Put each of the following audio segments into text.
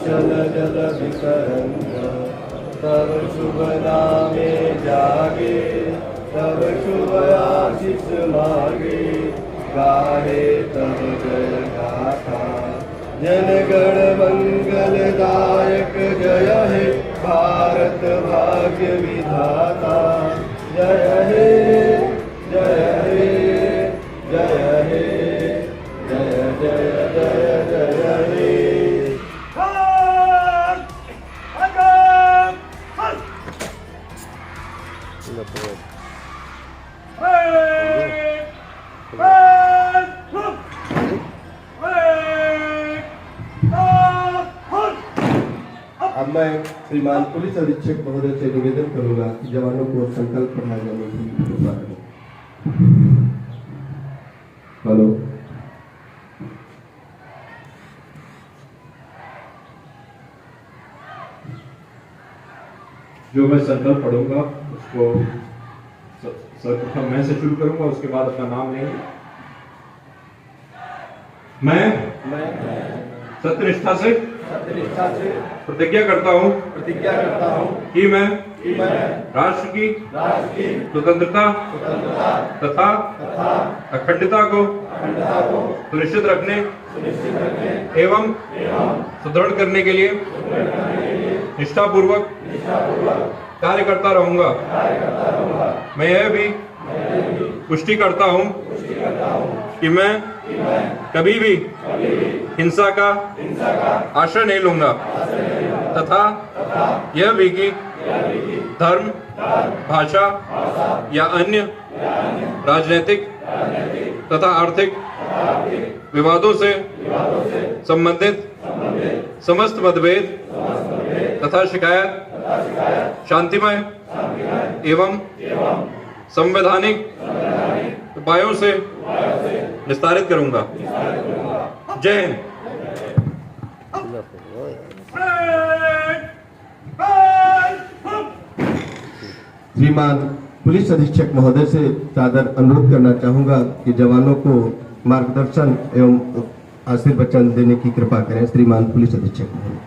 चल जल विकरंग तब शुभ नामे जागे तब शुभ आशीष मागे गाहे तब जय गाथा जन गण मंगलदायक जय हे भारत भाग्य विधाता जय हे जय हे जय हे जय जय जय जय हे अब मैं श्रीमान पुलिस अधीक्षक महोदय से निवेदन करूंगा कि जवानों को संकल्प पढ़ाए जाने की कृपा करें। हेलो, जो मैं संकल्प पढ़ूंगा उसको सर्वप्रथम मैं से शुरू करूंगा, उसके बाद अपना नाम लेंगे। मैं सत्यनिष्ठा से प्रतिज्ञा करता हूँ कि मैं राष्ट्र की स्वतंत्रता तथा अखंडता को सुनिश्चित रखने एवं सुदृढ़ करने के लिए निष्ठापूर्वक कार्य करता रहूंगा। मैं यह भी पुष्टि करता हूँ कि मैं कभी भी हिंसा का आश्रय नहीं लूंगा तथा यह भी कि धर्म, भाषा या अन्य राजनीतिक तथा आर्थिक विवादों से संबंधित समस्त मतभेद तथा शिकायत शांतिमय एवं संवैधानिक उपायों से निस्तारित करूंगा। जय हिंद। श्रीमान पुलिस अधीक्षक महोदय से सादर अनुरोध करना चाहूंगा कि जवानों को मार्गदर्शन एवं आशीर्वचन देने की कृपा करें। श्रीमान पुलिस अधीक्षक महोदय।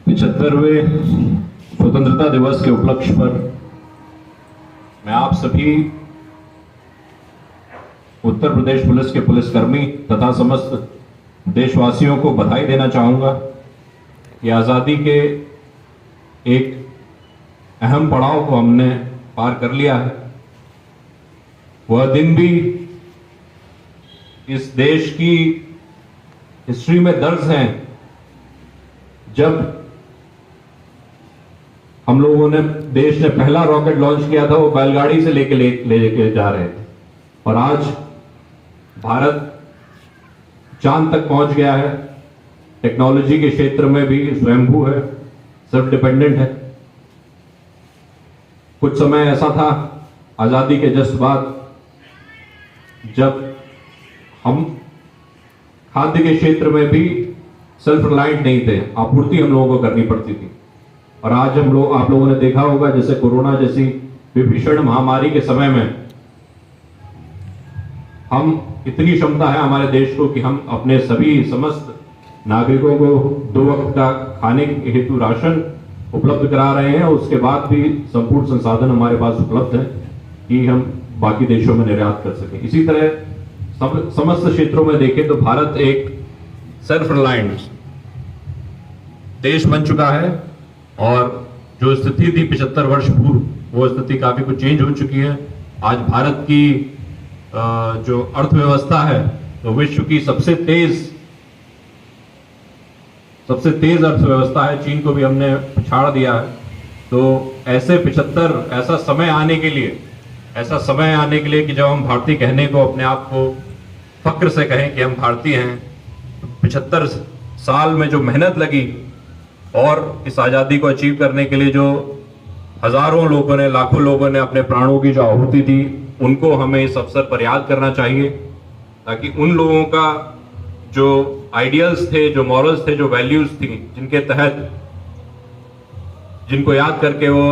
75वें स्वतंत्रता दिवस के उपलक्ष्य पर मैं आप सभी उत्तर प्रदेश पुलिस के पुलिसकर्मी तथा समस्त देशवासियों को बधाई देना चाहूंगा कि आज़ादी के एक अहम पड़ाव को हमने पार कर लिया है। वह दिन भी इस देश की हिस्ट्री में दर्ज हैं जब हम लोगों ने देश ने पहला रॉकेट लॉन्च किया था, वो बैलगाड़ी से लेके जा रहे थे और आज भारत चांद तक पहुंच गया है। टेक्नोलॉजी के क्षेत्र में भी स्वयंभू है, सेल्फ डिपेंडेंट है। कुछ समय ऐसा था आजादी के जस्ट बाद जब हम खाद्य के क्षेत्र में भी सेल्फ रिलायंट नहीं थे, आपूर्ति हम लोगों को करनी पड़ती थी। और आज आप लोगों ने देखा होगा जैसे कोरोना जैसी विभीषण महामारी के समय में हम इतनी क्षमता है हमारे देश को कि हम अपने सभी समस्त नागरिकों को 2 वक्त का खाने के हेतु राशन उपलब्ध करा रहे हैं। उसके बाद भी संपूर्ण संसाधन हमारे पास उपलब्ध है कि हम बाकी देशों में निर्यात कर सकें। इसी तरह समस्त क्षेत्रों में देखें तो भारत एक सेल्फ रिलायंट देश बन चुका है और जो स्थिति थी 75 वर्ष पूर्व, वो स्थिति काफी कुछ चेंज हो चुकी है। आज भारत की जो अर्थव्यवस्था है तो विश्व की सबसे तेज अर्थव्यवस्था है। चीन को भी हमने पछाड़ दिया है। तो ऐसा समय आने के लिए कि जब हम भारतीय कहने को अपने आप को फक्र से कहें कि हम भारतीय हैं। 75 साल में जो मेहनत लगी और इस आज़ादी को अचीव करने के लिए जो हजारों लोगों ने, लाखों लोगों ने अपने प्राणों की जो आहुति दी, उनको हमें इस अवसर पर याद करना चाहिए ताकि उन लोगों का जो आइडियल्स थे, जो मॉरल्स थे, जो वैल्यूज थी, जिनके तहत जिनको याद करके वो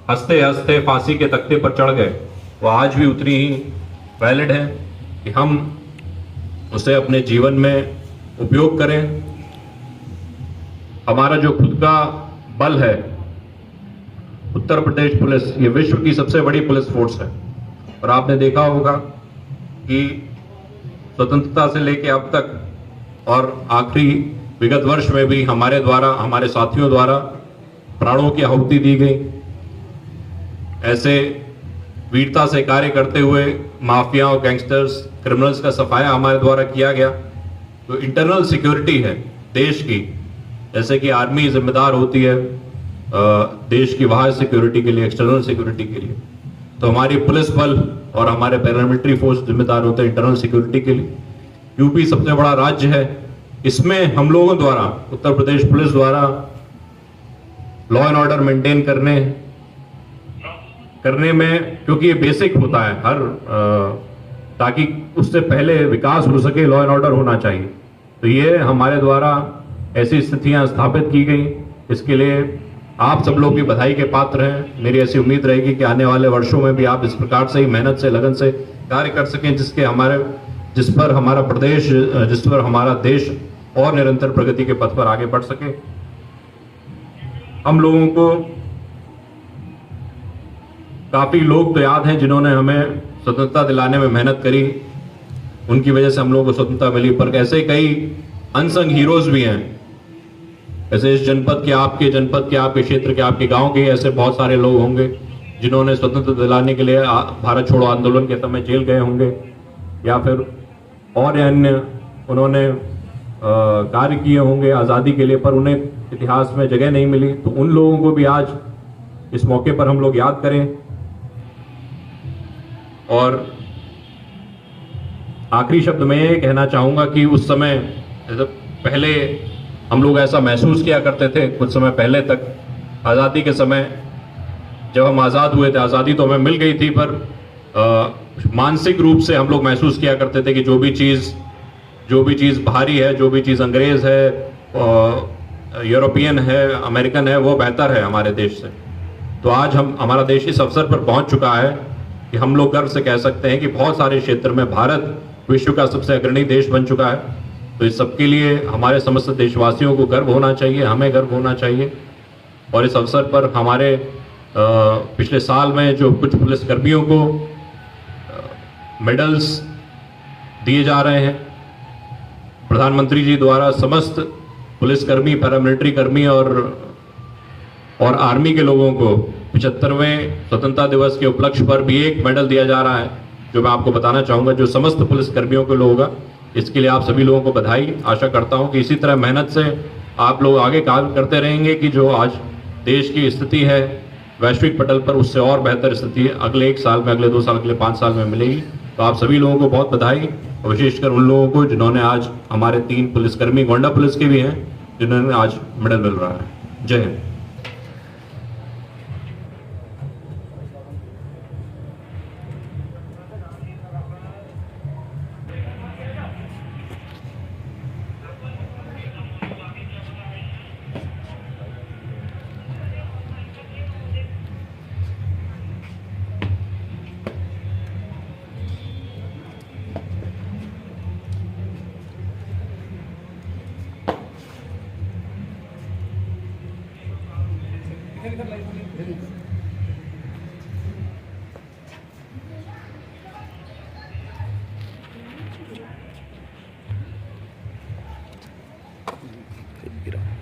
हंसते हंसते फांसी के तख्ते पर चढ़ गए, वो आज भी उतनी ही वैलिड है कि हम उसे अपने जीवन में उपयोग करें। हमारा जो खुद का बल है, उत्तर प्रदेश पुलिस ये विश्व की सबसे बड़ी पुलिस फोर्स है। और आपने देखा होगा कि स्वतंत्रता से लेकर अब तक और आखिरी विगत वर्ष में भी हमारे द्वारा, हमारे साथियों द्वारा प्राणों की आहुति दी गई। ऐसे वीरता से कार्य करते हुए माफिया और गैंगस्टर्स, क्रिमिनल्स का सफाया हमारे द्वारा किया गया। तो इंटरनल सिक्योरिटी है देश की, जैसे कि आर्मी जिम्मेदार होती है देश की बाहर सिक्योरिटी के लिए, एक्सटर्नल सिक्योरिटी के लिए, तो हमारी पुलिस बल और हमारे पैरामिलिट्री फोर्स जिम्मेदार होते हैं इंटरनल सिक्योरिटी के लिए। यूपी सबसे बड़ा राज्य है, इसमें हम लोगों द्वारा, उत्तर प्रदेश पुलिस द्वारा लॉ एंड ऑर्डर मेंटेन करने में, क्योंकि ये बेसिक होता है हर ताकि उससे पहले विकास हो सके, लॉ एंड ऑर्डर होना चाहिए। तो ये हमारे द्वारा ऐसी स्थितियां स्थापित की गई, इसके लिए आप सब लोग भी बधाई के पात्र हैं। मेरी ऐसी उम्मीद रहेगी कि आने वाले वर्षों में भी आप इस प्रकार से ही मेहनत से, लगन से कार्य कर सकें, जिस पर हमारा प्रदेश, जिस पर हमारा देश और निरंतर प्रगति के पथ पर आगे बढ़ सके। हम लोगों को काफी लोग तो याद हैं जिन्होंने हमें स्वतंत्रता दिलाने में मेहनत करी, उनकी वजह से हम लोगों को स्वतंत्रता मिली, पर ऐसे कई अनसंग हीरोज भी हैं। ऐसे इस जनपद के, आपके क्षेत्र के, आपके गांव के ऐसे बहुत सारे लोग होंगे जिन्होंने स्वतंत्रता दिलाने के लिए भारत छोड़ो आंदोलन के समय जेल गए होंगे, या फिर और अन्य उन्होंने कार्य किए होंगे आज़ादी के लिए, पर उन्हें इतिहास में जगह नहीं मिली। तो उन लोगों को भी आज इस मौके पर हम लोग याद करें। और आखिरी शब्द मैं ये कहना चाहूंगा कि उस समय, पहले हम लोग ऐसा महसूस किया करते थे, कुछ समय पहले तक आज़ादी के समय जब हम आज़ाद हुए थे, आज़ादी तो हमें मिल गई थी, पर मानसिक रूप से हम लोग महसूस किया करते थे कि जो भी चीज़ बाहरी है, जो भी चीज़ अंग्रेज़ है, यूरोपियन है, अमेरिकन है, वो बेहतर है हमारे देश से। तो आज हमारा देश इस अवसर पर पहुंच चुका है कि हम लोग गर्व से कह सकते हैं कि बहुत सारे क्षेत्र में भारत विश्व का सबसे अग्रणी देश बन चुका है। तो इस सबके लिए हमारे समस्त देशवासियों को गर्व होना चाहिए, हमें गर्व होना चाहिए। और इस अवसर पर हमारे पिछले साल में जो कुछ पुलिसकर्मियों को मेडल्स दिए जा रहे हैं, प्रधानमंत्री जी द्वारा समस्त पुलिसकर्मी, पैरामिलिट्री कर्मी और आर्मी के लोगों को 75वें स्वतंत्रता दिवस के उपलक्ष्य पर भी एक मेडल दिया जा रहा है, जो मैं आपको बताना चाहूँगा, जो समस्त पुलिसकर्मियों के लिए होगा। इसके लिए आप सभी लोगों को बधाई। आशा करता हूँ कि इसी तरह मेहनत से आप लोग आगे काम करते रहेंगे कि जो आज देश की स्थिति है वैश्विक पटल पर, उससे और बेहतर स्थिति अगले 1 साल में, अगले 2 साल, अगले 5 साल में मिलेगी। तो आप सभी लोगों को बहुत बधाई, और विशेषकर उन लोगों को जिन्होंने आज, हमारे 3 पुलिसकर्मी गोंडा पुलिस के भी हैं जिन्होंने आज मेडल मिल रहा है। जय हिंद। Gitu.